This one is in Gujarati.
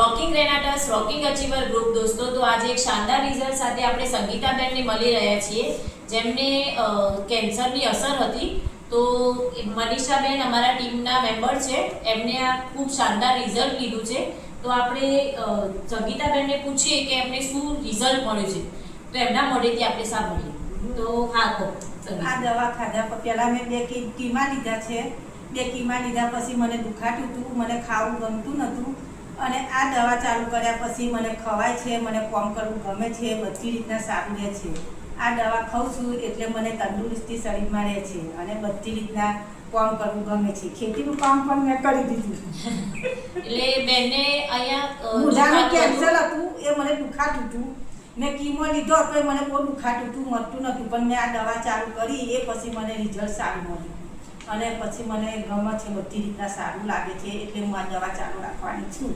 રોકિંગ રેનાટસ રોકિંગ અચીવર ગ્રુપ દોસ્તો, તો આજે એક શાનદાર રિઝલ્ટ સાથે આપણે સંગીતાબેનને મળી રહ્યા છીએ, જેમને કેન્સરની અસર હતી. તો મનીષાબેન અમારા ટીમના મેમ્બર છે, એમને આ ખૂબ શાનદાર રિઝલ્ટ લીધું છે. તો આપણે સંગીતાબેનને પૂછીએ કે એમને શું રિઝલ્ટ મળ્યું છે, તો એમના મોઢેથી આપણે સાંભળીએ. તો હા કહો. આ દવા ખાધા પહેલાં મેં 2 કીમા લીધા છે. 2 કીમા લીધા પછી મને દુખાતું હતું, મને ખાવું ગમતું નહોતું. અને આ દવા ચાલુ કર્યા પછી મને ખવાય છે, મને કામ કરવું ગમે છે, બધી રીતના સારું રહે છે. આ દવા ખાઉં છું એટલે મને તંદુરસ્તી શરીરમાં રહે છે અને બધી રીતના કામ કરવું ગમે છે. ખેતીનું કામ પણ મેં કરી દીધું. એટલે બેનને અહીંયા મોઢાનું કેન્સર હતું, એ મને દુખાતું હતું. મેં કીમો લીધો તો મને બહુ દુખાતું હતું, મળતું નહોતું. પણ મેં આ દવા ચાલુ કરી એ પછી મને રિઝલ્ટ સારું મળ્યું અને પછી મને ગમે છે, બધી રીતના સારું લાગે છે. એટલે હું આ દવા ચાલુ રાખવાની છું.